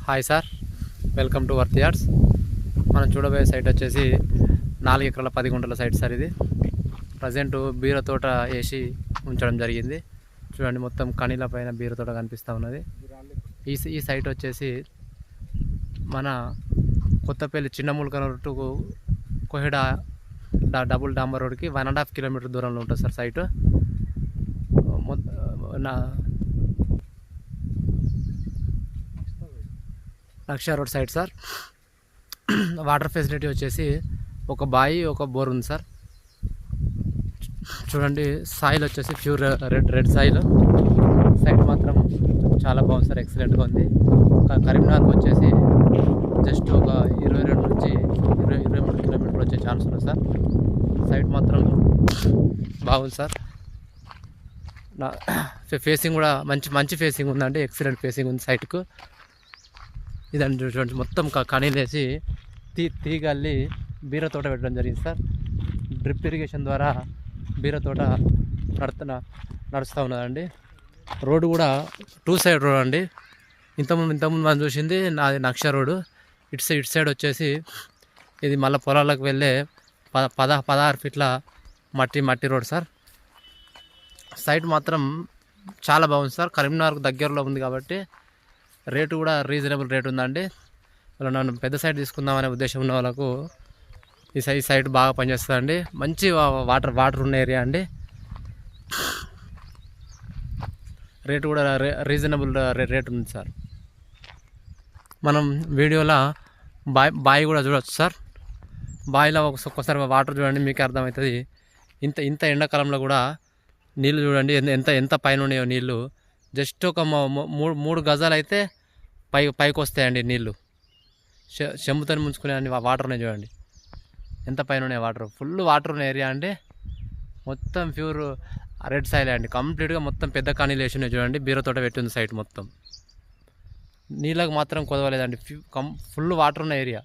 Hi sir, welcome to worth yards. మనం చూడబోయే site వచ్చేసి 4 ఎకరాల 10 గుంటల సైట్ సార్. ఇది ప్రజెంట్ బీర తోట వేసి ఉంచడం జరిగింది. చూడండి, మొత్తం కణిల పైన బీర తోట కనిపిస్తూ ఉన్నది. ఈ సైట్ వచ్చేసి మన కొత్తపల్లి చిన్నముల్క టు కోహెడ డబుల్ డాంబర్ రోడ్కి 1.5 కిలోమీటర్ దూరంలో ఉంటుంది sir site. Lakh road side sir. Water facility వచ్చేసి ఒక బాయి, ఒక బోర్ ఉంది సార్. చూడండి, సాయిల్ వచ్చేసి ప్యూర్ రెడ్ సాయిల్. సైట్ మాత్రం చాలా బాగుంది సార్, ఎక్సలెంట్గా ఉంది. కరీంనగర్కి వచ్చేసి జస్ట్ ఒక 22 నుంచి 23 కిలోమీటర్లు వచ్చే ఛాన్స్ ఉంది సార్. సైట్ మాత్రం బాగుంది సార్. ఫేసింగ్ కూడా మంచి ఫేసింగ్ ఉందండి, ఎక్సలెంట్ ఫేసింగ్ ఉంది సైట్కు. ఇదండి చూడండి, మొత్తం కణీలేసి తీగల్లి బీర తోట పెట్టడం జరిగింది సార్. డ్రిప్ ఇరిగేషన్ ద్వారా బీర తోట నడుస్తూ ఉన్నదండి. రోడ్డు కూడా 2 సైడ్ రోడ్ అండి. ఇంతకుముందు మనం చూసింది నాది నక్ష రోడ్డు. ఇటు సైడ్ వచ్చేసి ఇది మళ్ళీ పొలాలకు వెళ్ళే 16 ఫీట్ల మట్టి రోడ్ సార్. సైట్ మాత్రం చాలా బాగుంది సార్. కరీంనగర్కు దగ్గరలో ఉంది కాబట్టి రేటు కూడా రీజనబుల్ రేట్ ఉందండి. నన్ను పెద్ద సైట్ తీసుకుందామనే ఉద్దేశం ఉన్న వాళ్ళకు ఈ సైట్ బాగా పనిచేస్తుందండి. మంచి వాటర్ ఉన్న ఏరియా అండి. రేటు కూడా రీజనబుల్ రేట్ ఉంది సార్. మనం వీడియోలో బావి కూడా చూడవచ్చు సార్. బావిలో ఒక్కసారి వాటర్ చూడండి, మీకు అర్థమవుతుంది. ఇంత ఎండాకాలంలో కూడా నీళ్ళు చూడండి ఎంత పైన ఉన్నాయో నీళ్ళు. జస్ట్ ఒక 3 గజాలు అయితే పైకి వస్తాయండి నీళ్ళు. చెంబుతో ముంచుకునే అన్ని వాటర్ ఉన్నాయి చూడండి, ఎంత పైన ఉన్నాయి వాటర్. ఫుల్ వాటర్ ఉన్న ఏరియా అండి. మొత్తం ప్యూర్ రెడ్ సాయిల్ అండి. కంప్లీట్గా మొత్తం పెద్ద కానీలు వేసినాయి చూడండి. బీర తోట పెట్టింది సైట్ మొత్తం. నీళ్ళకు మాత్రం కొదవలేదండి. ఫుల్ వాటర్ ఉన్న ఏరియా.